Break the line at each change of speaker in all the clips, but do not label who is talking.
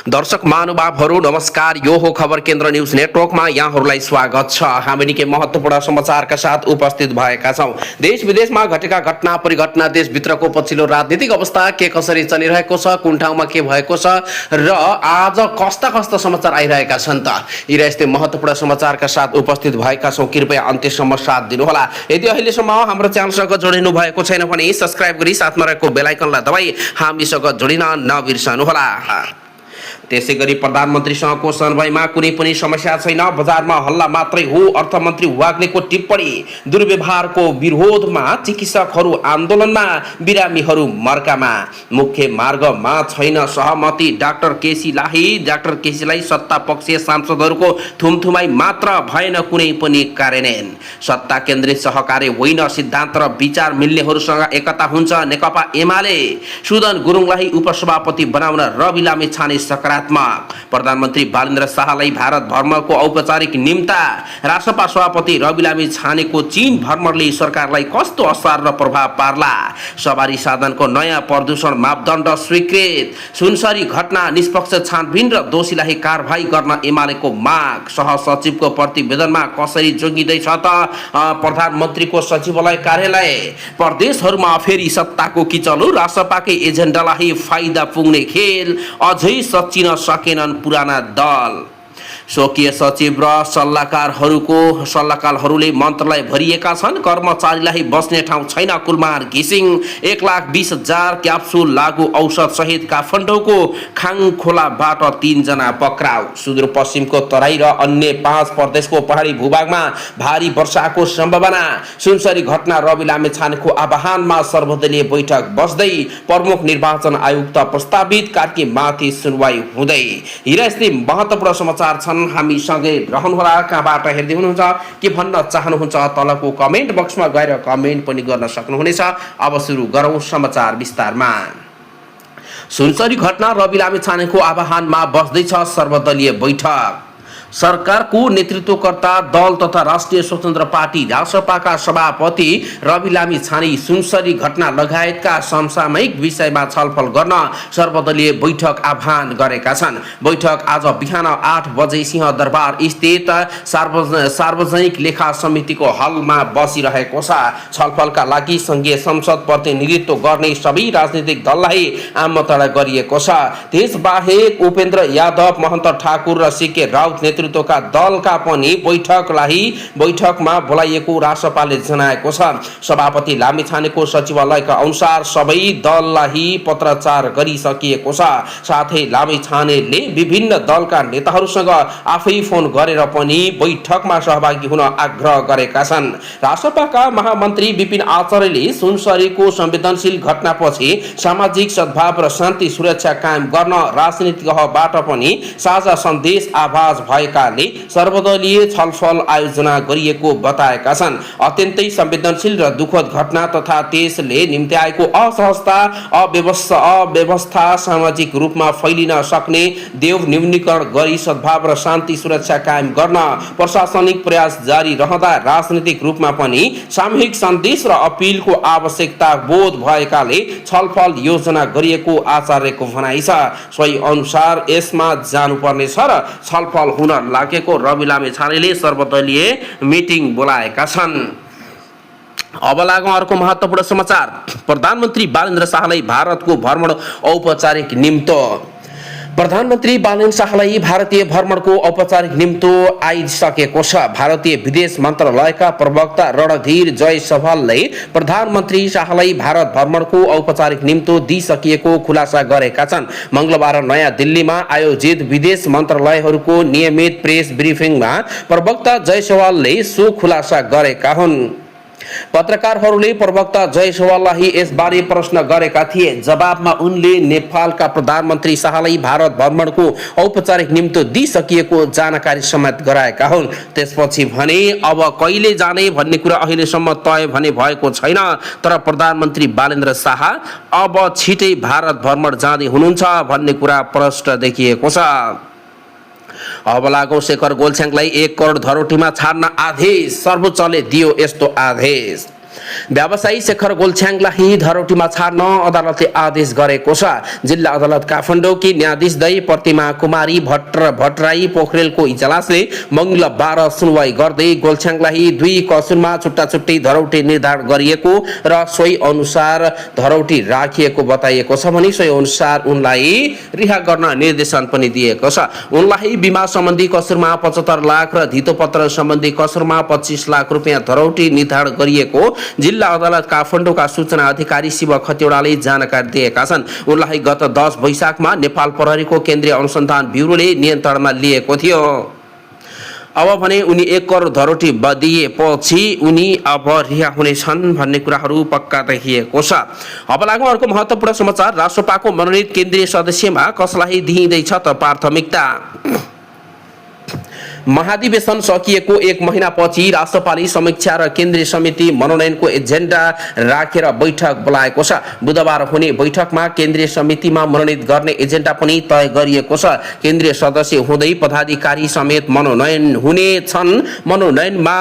दर्शक महानुभावहरू नमस्कार। यो हो खबर केन्द्र न्यूज नेटवर्कमा यहाँहरूलाई स्वागत छ। हामी निकै महत्त्वपूर्ण समाचारका साथ उपस्थित भएका छौं। देश विदेशमा घटेका घटना परिघटना, देशभित्रको पछिल्लो राजनीतिक अवस्था के कसरी चलिरहेको छ, कुन ठाउँमा के भएको छ र आज कस्ता कस्ता समाचार आइरहेका छन् त, यी यस्तै महत्त्वपूर्ण समाचारका साथ उपस्थित भएका छौं। कृपया अन्त्यसम्म साथ दिनुहोला। यदि अहिलेसम्म हाम्रो च्यानलसँग जोडिनु भएको छैन भने सब्स्क्राइब गरी साथमा रहेको बेल आइकनलाई दबाई हामीसँग जोडिन नबिर्सनुहोला। त्यसैगरी प्रधानमन्त्रीसँगको सनवाईमा कुनै पनि समस्या छैन, बजारमा हल्ला मात्रै हो। अर्थमन्त्री वाग्लेको टिप्पणी। दुर्व्यवहारको विरोधमा चिकित्सकहरू आन्दोलनमा, बिरामीहरू मर्कामा। मुख्य मार्गमा छैन सहमति। डाक्टर केसीलाई सत्ता पक्षीय सांसदहरूको थुमथुमाई मात्र, भएन कुनै पनि कार्यान्वयन। सत्ता केन्द्रित सहकार्य होइन, सिद्धान्त र विचार मिल्नेहरूसँग एकता हुन्छ। नेकपा एमाले सुदन गुरुङलाई उपसभापति बनाउन रवि लामिछाने सकारात्मक। प्रधानमन्त्री बालेन्द्र शाहलाई भारत भ्रमणको औपचारिक निम्ता। राष्ट्रपा सभापति रवि लामिछानेको चीन भ्रमणले सरकारलाई कस्तो असर र प्रभाव पार्ला? सवारी साधनको नयाँ प्रदूषण मापदण्ड स्वीकृत। सुनसरी घटना निष्पक्ष छानबिन र दोषीलाई कारबाही गर्न एमालेको माग। सहसचिवको प्रतिवेदनमा कसरी जोगिँदैछ त प्रधानमन्त्रीको सचिवालय कार्यालय? प्रदेशहरूमा फेरि सत्ताको किचलो, राष्ट्रपाकै एजेन्डालाई फाइदा पुग्ने खेल। अझै सचिन सकेनन् पुराना दल। स्वकीय सचिव र सल्लाहकारहरूले मन्त्रालय भरिएका छन्। कर्मचारीलाई बस्ने ठाउँ छैन। कुलमान घिसिङ 1,20,000 क्याप्सुल लागू औषध सहित काठमाडौँको खाङखोलाबाट 3 जना पक्राउ। सुदूरपश्चिमको तराई र अन्य 5 प्रदेशको पहाडी भूभागमा भारी वर्षाको सम्भावना। सुनसरी घटना रवि लामिछानेको आह्वानमा सर्वदलीय बैठक बस्दै। प्रमुख निर्वाचन आयुक्त प्रस्तावित कार्कीमाथि सुनवाई हुँदै। हिरा यस्तै महत्त्वपूर्ण समाचार छन्। हामीसँगै रहनुहोला। कहाँबाट हेर्दै हुनुहुन्छ, के भन्न चाहनुहुन्छ, तलको कमेन्ट बक्समा गएर कमेन्ट पनि गर्न सक्नुहुनेछ। अब सुरु गरौँ समाचार विस्तारमा। सुनसरी घटना रवि लामिछानेको आह्वानमा बस्दैछ सर्वदलीय बैठक। सरकारको नेतृत्वकर्ता दल तथा राष्ट्रिय स्वतन्त्र पार्टी रासपाका सभापति रवि लामिछाने सुनसरी घटना लगायतका समसामयिक विषयमा छलफल गर्न सर्वदलीय बैठक आह्वान गरेका छन्। बैठक आज बिहान 8 बजे सिंहदरबार स्थित सार्वजनिक लेखा समितिको हलमा बसिरहेको छ। छलफलका लागि संघीय संसद प्रतिनिधित्व गर्ने सबै राजनीतिक दललाई आमन्त्रणा गरिएको छ। त्यसबाहेक उपेन्द्र यादव, महन्त ठाकुर र सीके राउत नेतृत्वका दलका पनि बैठकमा बोलाइएको रासपाले जनाएको छ। सभापति लामिछानेको सचिवालयका अनुसार सबै दललाई पत्राचार गरिसकिएको छ। साथै लामिछानेले विभिन्न दलका नेताहरूसँग आफै फोन गरेर पनि बैठकमा सहभागी हुन आग्रह गरेका छन्। रासपाका महामन्त्री विपिन आचार्यले सुनसरीको संवेदनशील घटनापछि सामाजिक सद्भाव र शान्ति सुरक्षा कायम गर्न राजनीतिक तहबाट पनि साझा सन्देश आवाज भएकाले सर्वदलीय छलफल आयोजना गरिएको बताएका छन्। अत्यन्तै संवेदनशील र दुःखद घटना तथा त्यसले निम्ति आएको असहजता, अव्यवस्था सामाजिक रूपमा फैलिन सक्ने देव न्यूनीकरण गरी सद्भाव र शान्ति सुरक्षा कायम गर्न प्रशासनिक प्रयास जारी रहँदा राजनीतिक रूपमा पनि सामूहिक सन्देश र अपिलको आवश्यकता बोध भएकाले छलफल योजना गरिएको आचार्यको भनाइ छ। सोही अनुसार यसमा जानुपर्ने छ र छलफल हुन लागेको रवि लामिछानेले सर्वदलीय मिटिङ बोलाएका छन्। अब लागौँ अर्को महत्त्वपूर्ण समाचार। प्रधानमन्त्री बालेन्द्र शाहलाई भारतको भ्रमण औपचारिक निम्तो। प्रधानमन्त्री बालेन्द्र शाहलाई भारतीय भ्रमणको औपचारिक निम्तो आइसकेको छ। भारतीय विदेश मन्त्रालयका प्रवक्ता रणधीर जयसवालले प्रधानमन्त्री शाहलाई भारत भ्रमणको औपचारिक निम्तो दिइसकिएको खुलासा गरेका छन्। मंगलबार नयाँ दिल्लीमा आयोजित विदेश मन्त्रालयहरूको नियमित प्रेस ब्रिफिङमा प्रवक्ता जयसवालले सो खुलासा गरेका हुन्। पत्रकारहरूले प्रवक्ता जयसवाललाई यसबारे प्रश्न गरेका थिए। जवाबमा उनले नेपालका प्रधानमन्त्री शाहलाई भारत भ्रमणको औपचारिक निम्तो दिइसकिएको जानकारी समेत गराएका हुन्। त्यसपछि भने अब कहिले जाने भन्ने कुरा अहिलेसम्म तय भने भएको छैन, तर प्रधानमन्त्री बालेन्द्र शाह अब छिटै भारत भ्रमण जाँदै हुनुहुन्छ भन्ने कुरा प्रष्ट देखिएको छ। अब लागौँ शेखर गोल्छ्याङलाई 1 करोड धरोटीमा छाड्न आदेश। सर्वोच्चले दियो यस्तो आदेश। व्यवसायी शेखर गोल्छ्याङलाई धरौटीमा छाड्न अदालतले आदेश गरेको छ। जिल्ला अदालत काठमाडौँकी न्यायाधीश दय प्रतिमा कुमारी भट्टराई पोखरेलको इजलासले मंगलबार सुनवाई गर्दै गोल्छ्याङलाई 2 कसुरमा छुट्टा छुट्टै धरौटी निर्धारण गरिएको र सोही अनुसार धरौटी राखिएको बताइएको छ भने सोही अनुसार उनलाई रिहा गर्न निर्देशन पनि दिएको छ। उनलाई बिमा सम्बन्धी कसुरमा 75 लाख र धितोपत्र सम्बन्धी कसुरमा 25 लाख रुपैयाँ धरौटी निर्धारण गरिएको जिल्ला अदालत काठमाडौँका सूचना अधिकारी शिव खतिवड़ाले जानकारी दिएका छन्। उनलाई गत 10 वैशाखमा नेपाल प्रहरीको केन्द्रीय अनुसन्धान ब्युरोले नियन्त्रणमा लिएको थियो। अब भने उनी 1 करोड धरौटी दिएपछि उनी अब रिहा हुनेछन् भन्ने कुराहरू पक्का देखिएको छ। अब लागौँ अर्को महत्त्वपूर्ण समाचार। राष्ट्रपाको मनोनित केन्द्रीय सदस्यमा कसलाई दिइँदैछ त प्राथमिकता। महाधिवेशन सकिएको 1 महिनापछि राष्ट्रपाले समीक्षा र केन्द्रीय समिति मनोनयनको एजेन्डा राखेर बैठक बोलाएको छ। बुधबार हुने बैठकमा केन्द्रीय समितिमा मनोनित गर्ने एजेन्डा पनि तय गरिएको छ। केन्द्रीय सदस्य हुँदै पदाधिकारी समेत मनोनयन हुनेछन्। मनोनयनमा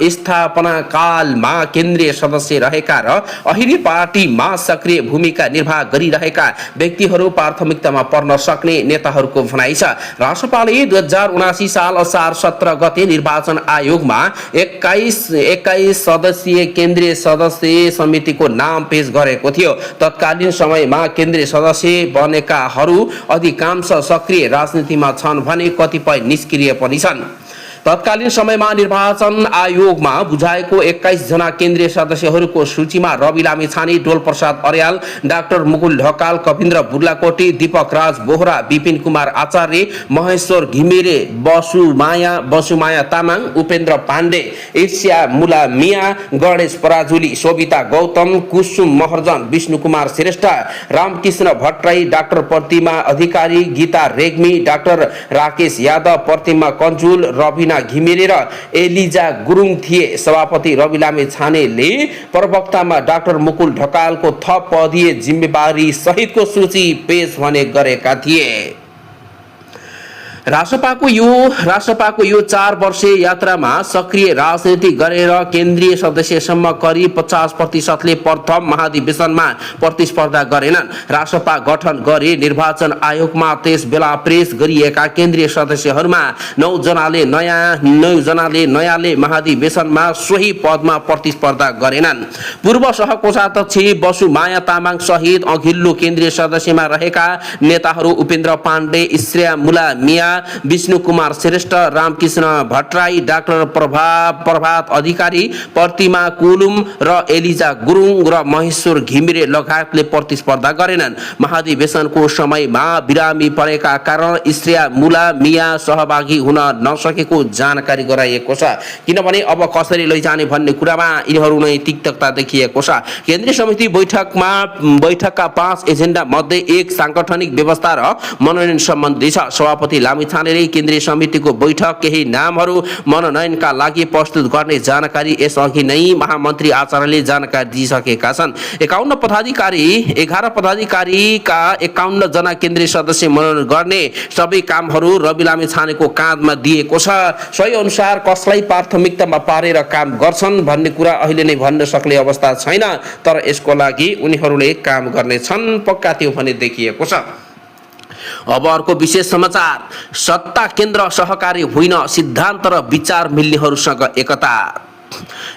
स्थापना कालमा केन्द्रीय सदस्य रहेका र अहिले पार्टीमा सक्रिय भूमिका निर्वाह गरिरहेका व्यक्तिहरू प्राथमिकतामा पर्न सक्ने नेताहरूको भनाइ छ। राष्ट्रपाले 2079 साल असार 17 गते निर्वाचन आयोगमा 21 सदस्यीय केन्द्रीय सदस्य समितिको नाम पेश गरेको थियो। तत्कालीन समयमा केन्द्रीय सदस्य बनेकाहरू अधिकांश सक्रिय राजनीतिमा छन् भने कतिपय निष्क्रिय पनि छन्। तत्कालीन समयमा निर्वाचन आयोगमा बुझाएको 21 जना केन्द्रीय सदस्यहरूको सूचीमा रवि लामिछाने, डोल प्रसाद अर्याल, डाक्टर मुकुल ढकाल, कविन्द्र बुर्लाकोटी, दीपक राज बोहरा, विपिन कुमार आचार्य, महेश्वर घिमिरे, बसुमाया तामाङ, उपेन्द्र पाण्डे, ईर्ष्या मुला मिया, गणेश पराजुली, शोभिता गौतम, कुसुम महर्जन, विष्णु कुमार श्रेष्ठ, रामकृष्ण भट्टराई, डाक्टर प्रतिमा अधिकारी, गीता रेग्मी, डाक्टर राकेश यादव, प्रतिमा कञ्जुल, रविना घिमिरे र एलिजा गुरुङ थिए। सभापति रवि लामिछानेले प्रवक्तामा डाक्टर मुकुल ढकालको थप पदीय जिम्मेवारी सहितको सूची पेश भने गरेका थिए। राष्ट्रपाको यो 4 वर्षीय यात्रामा सक्रिय राजनीति गरेर केन्द्रीय सदस्यसम्म करिब 50% प्रथम महाधिवेशनमा प्रतिस्पर्धा गरेनन्। राष्ट्रपा गठन गरी निर्वाचन आयोगमा त्यस बेला पेश गरिएका केन्द्रीय सदस्यहरूमा 9 जनाले नयाँले महाधिवेशनमा सोही पदमा प्रतिस्पर्धा गरेनन्। पूर्व सहकोषाध्यक्ष बसुमाया तामाङ सहित अघिल्लो केन्द्रीय सदस्यमा रहेका नेताहरू उपेन्द्र पाण्डे, ईर्ष्या मुला मिया, विष्णु कुमार श्रेष्ठ, रामकृष्ण भट्टराई, डाक्टर प्रभात अधिकारी, प्रतिमा कुलुम र एलिजा गुरुङ र महेश्वर घिमिरे लगायतले प्रतिस्पर्धा गरेनन्। महाधिवेशनको समयमा बिरामी परेका कारण ईर्ष्या मुला मिया सहभागी हुन नसकेको जानकारी गराइएको छ। किनभने अब कसरी लैजाने भन्ने कुरामा यिनीहरू नै तिक्तता देखिएको छ। केन्द्रीय समिति बैठकका 5 एजेन्डा मध्ये 1 सांगठनिक व्यवस्था र मनोनयन सम्बन्धी छ। सभापति लामिछानेले केन्द्रीय समितिको बैठक केही नामहरू मनोनयनका लागि प्रस्तुत गर्ने जानकारी यसअघि नै महामन्त्री आचार्यले जानकारी दिइसकेका छन्। 11 पदाधिकारीका 51 जना केन्द्रीय सदस्य मनोनयन गर्ने सबै कामहरू रवि लामिछानेको काँधमा दिएको छ। सोही अनुसार कसलाई प्राथमिकतामा पारेर काम गर्छन् भन्ने कुरा अहिले नै भन्न सक्ने अवस्था छैन, तर यसको लागि उनीहरूले काम गर्नेछन् पक्का त्यो भने देखिएको छ। अब अर्को विशेष समाचार। सत्ता केन्द्र सहकारी होइन, सिद्धान्त र विचार मिल्नेहरूसँग एकता।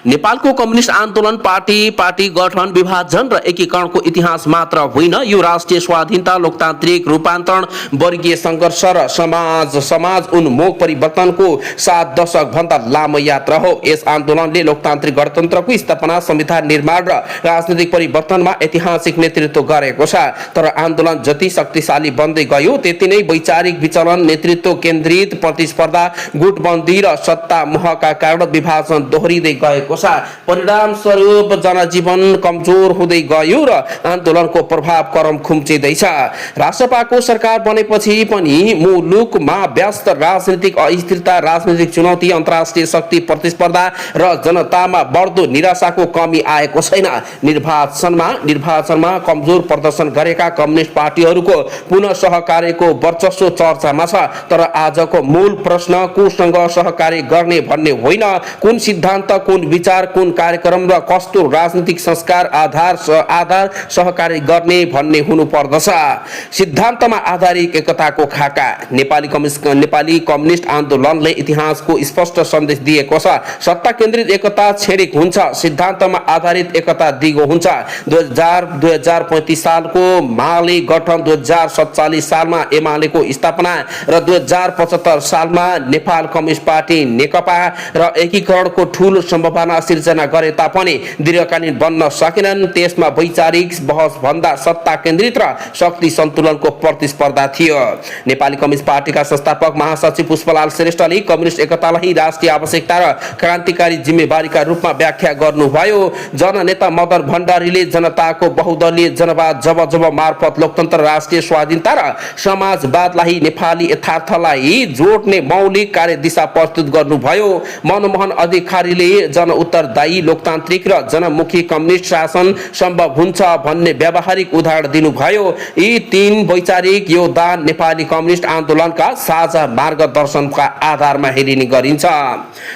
नेपालको कम्युनिस्ट आन्दोलन पार्टी गठन, विभाजन र एकीकरणको इतिहास मात्र होइन, यो राष्ट्रिय स्वाधीनता, लोकतान्त्रिक रूपान्तरण, वर्गीय सङ्घर्ष र समाज उन्मुख परिवर्तनको 7 दशक भन्दा लामो यात्रा हो। यस आन्दोलनले लोकतान्त्रिक गणतन्त्रको स्थापना, संविधान निर्माण र राजनीतिक परिवर्तनमा ऐतिहासिक नेतृत्व गरेको छ। तर आन्दोलन जति शक्तिशाली बन्दै गयो त्यति नै वैचारिक विचलन, नेतृत्व केन्द्रित प्रतिस्पर्धा, गुटबन्दी र सत्ता मोहका कारण विभाजन दोहोरिँदै गएको छ। परिणाम स्वरूप जनजीवन कमजोर हुँदै गयो र आन्दोलनको प्रभाव क्रम खुम्चिँदैछ। राष्ट्रपाको सरकार बनेपछि पनि मुलुकमा व्यस्त राजनीतिक अस्थिरता, राजनीतिक चुनौती, अन्तर्राष्ट्रिय शक्ति प्रतिस्पर्धा र जनतामा बढ्दो निराशाको कमी आएको छैन। निर्वाचनमा कमजोर प्रदर्शन गरेका कम्युनिस्ट पार्टीहरूको पुनः सहकार्यको वर्चस्व चर्चामा छ। तर आजको मूल प्रश्न कोसँग सहकार्य गर्ने भन्ने होइन, कुन सिद्धान्त सिद्धान्त, कुन विचार, कुन कार्यक्रम र कस्तो राजनीतिक संस्कार आधार सहकारी गर्ने भन्ने हुनु पर्दछ। सिद्धान्तमा आधारित एकताको खाका। नेपाली कम्युनिस्ट आन्दोलनले इतिहासको स्पष्ट सन्देश दिएको छ। सत्ता केन्द्रित एकता क्षणिक हुन्छ, सिद्धान्तमा आधारित एकता दिगो हुन्छ। 2035 सालको माले गठन, 2047 सालमा एमालेको स्थापना र 2075 सालमा नेपाल कम्युनिस्ट पार्टी नेकपा र एकीकरणको ठूलो सम्भावना सिर्जना गरे तापनि दीर्घकालीन बन्न सकेनन्। त्यसमा वैचारिक बहस भन्दा सत्ता केन्द्रित र शक्ति सन्तुलनको प्रतिस्पर्धा थियो। नेपाली कम्युनिस्ट पार्टीका संस्थापक महासचिव पुष्पलाल श्रेष्ठले कम्युनिस्ट एकतालाई राष्ट्रिय आवश्यकता र क्रान्तिकारी जिम्मेवारीका रूपमा व्याख्या गर्नुभयो। जननेता मदन भण्डारीले जनताको बहुदलीय जनवाद जब मार्फत लोकतन्त्र, राष्ट्रिय स्वाधीनता र समाजवादलाई नेपाली यथार्थलाई जोड्ने मौलिक कार्यदिशा प्रस्तुत गर्नुभयो। मनमोहन अधिकारीले जनउत्तरदायी लोकतान्त्रिक र जनमुखी कम्युनिस्ट शासन सम्भव हुन्छ भन्ने व्यावहारिक उदाहरण दिनुभयो। यी तीन वैचारिक योगदान नेपाली कम्युनिस्ट आन्दोलनका साझा मार्गदर्शनका आधारमा हेरिने गरिन्छ।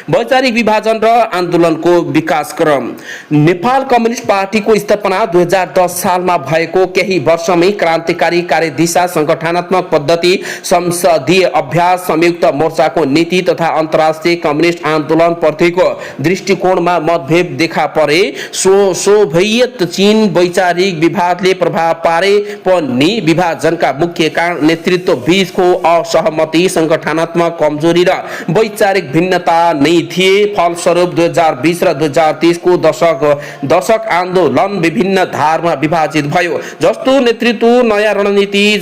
वैचारिक विभाजन र आन्दोलनको विकासक्रम। नेपाल कम्युनिस्ट पार्टीको स्थापना 2010 सालमा भएको केही वर्षमै क्रान्तिकारी कार्यदिशा, संगठनात्मक पद्धति, संसदीय अभ्यास, संयुक्त मोर्चाको नीति तथा अन्तर्राष्ट्रिय कम्युनिस्ट आन्दोलन प्रतिको दृष्टिकोणमा मतभेद देखा परे। सोभियत चीन वैचारिक विवादले प्रभाव पारे पनि विभाजनका मुख्य कारण नेतृत्व बीचको असहमति, संगठनात्मक कमजोरी र वैचारिक भिन्नता नै थिए। फलस्वरूप 2020 र 2030 को दशक आन्दोलन विभिन्न धारमा विभाजित भयो। जस्तो नेतृत्व नयाँ रणनीति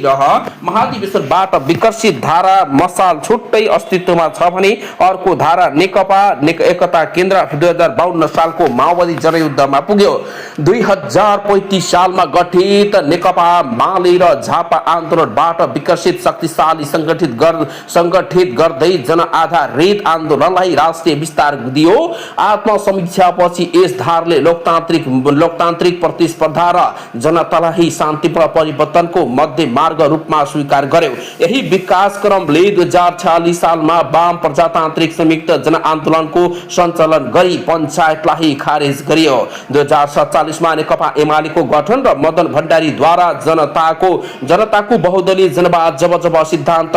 र महाधिवेशनबाट विकसित धारा मसाल छुट्टै अस्तित्वमा छ भने अर्को धारा नेकपा एकता केन्द्र 2052 सालको माओवादी जनयुद्धमा पुग्यो। 2035 सालमा गठित नेकपा माले र झापा आन्दोलनबाट विकसित शक्तिशाली संगठित गर्दै जनआधारित आन्दोलनलाई राष्ट्रिय विस्तार दियो। आत्मसमीक्षापछि यस धारले लोकतान्त्रिक प्रतिस्पर्धा र जनतालाई शान्तिपूर्ण परिवर्तनको मध्य मार्ग रूपमा स्वीकार गर्यो। यही विकासक्रमले 2046 सालमा वाम प्रजातान्त्रिक संयुक्त जनआन्दोलनको सञ्चालन गरी पञ्चायतलाई खारेज गरियो। 2047 मा नेकपा एमालेको गठन र मदन भण्डारीद्वारा जनताको बहुदलीय जनवाद जब सिद्धान्त